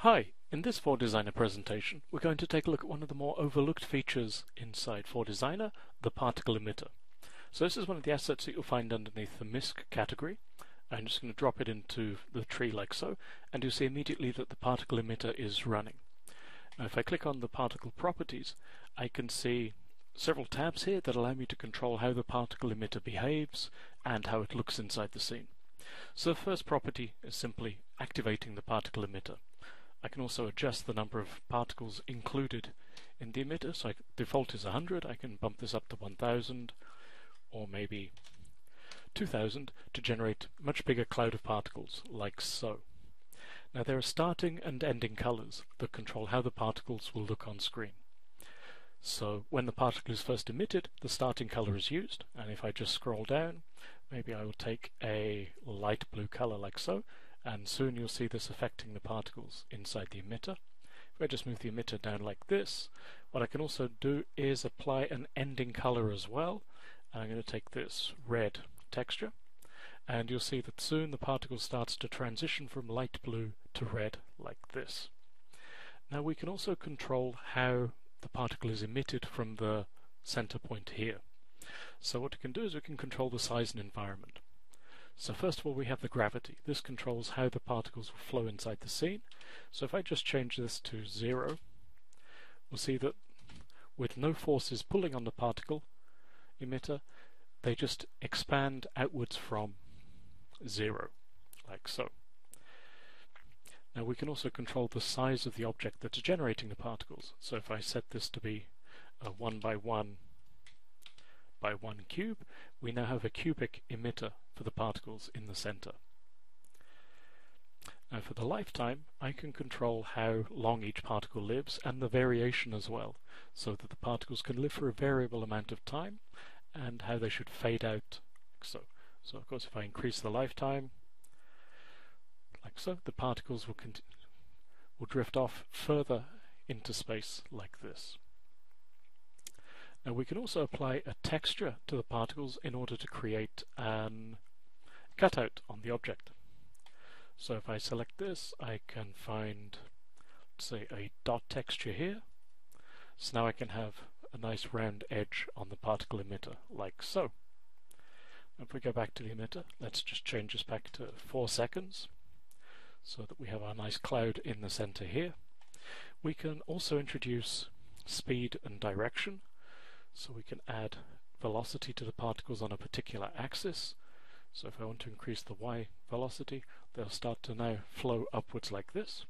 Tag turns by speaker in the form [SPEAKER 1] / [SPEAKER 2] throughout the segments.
[SPEAKER 1] Hi, in this 4Designer presentation we're going to take a look at one of the more overlooked features inside 4Designer, the particle emitter. So this is one of the assets that you'll find underneath the MISC category. I'm just going to drop it into the tree like so, and you'll see immediately that the particle emitter is running. Now if I click on the particle properties, I can see several tabs here that allow me to control how the particle emitter behaves and how it looks inside the scene. So the first property is simply activating the particle emitter. I can also adjust the number of particles included in the emitter, so default is 100, I can bump this up to 1000 or maybe 2000 to generate a much bigger cloud of particles, like so. Now there are starting and ending colors that control how the particles will look on screen. So when the particle is first emitted, the starting color is used, and if I just scroll down, maybe I will take a light blue color like so, and soon you'll see this affecting the particles inside the emitter. If I just move the emitter down like this, what I can also do is apply an ending color as well. I'm going to take this red texture, and you'll see that soon the particle starts to transition from light blue to red like this. Now we can also control how the particle is emitted from the center point here. So what we can do is we can control the size and environment. So first of all we have the gravity. This controls how the particles will flow inside the scene. So if I just change this to 0, we'll see that with no forces pulling on the particle emitter, they just expand outwards from 0, like so. Now we can also control the size of the object that's generating the particles. So if I set this to be a 1 by 1 by 1 cube, we now have a cubic emitter for the particles in the center. Now for the lifetime, I can control how long each particle lives and the variation as well, so that the particles can live for a variable amount of time and how they should fade out like so. So of course if I increase the lifetime like so, the particles will drift off further into space like this. Now we can also apply a texture to the particles in order to create an cutout on the object. So if I select this, I can find, say, a dot texture here. So now I can have a nice round edge on the particle emitter, like so. If we go back to the emitter, let's just change this back to 4 seconds, so that we have our nice cloud in the center here. We can also introduce speed and direction. So we can add velocity to the particles on a particular axis. So if I want to increase the y velocity, they'll start to now flow upwards like this.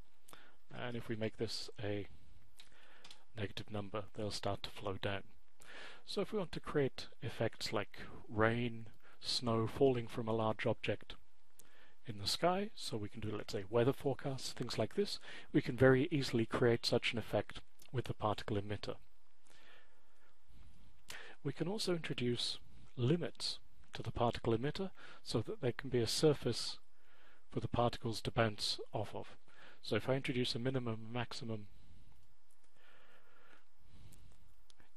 [SPEAKER 1] And if we make this a negative number, they'll start to flow down. So if we want to create effects like rain, snow falling from a large object in the sky, so we can do, let's say, weather forecasts, things like this, we can very easily create such an effect with the particle emitter. We can also introduce limits to the particle emitter so that there can be a surface for the particles to bounce off of. So if I introduce a minimum and maximum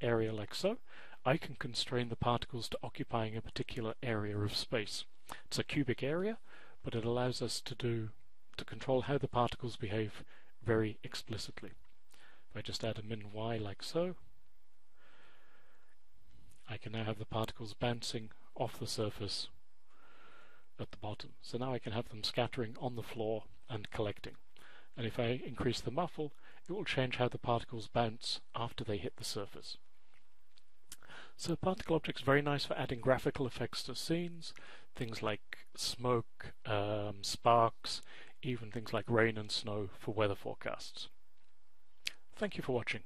[SPEAKER 1] area like so, I can constrain the particles to occupying a particular area of space. It's a cubic area, but it allows us to control how the particles behave very explicitly. If I just add a min y like so, I can now have the particles bouncing off the surface at the bottom. So now I can have them scattering on the floor and collecting. And if I increase the muffle, it will change how the particles bounce after they hit the surface. So particle objects are very nice for adding graphical effects to scenes, things like smoke, sparks, even things like rain and snow for weather forecasts. Thank you for watching.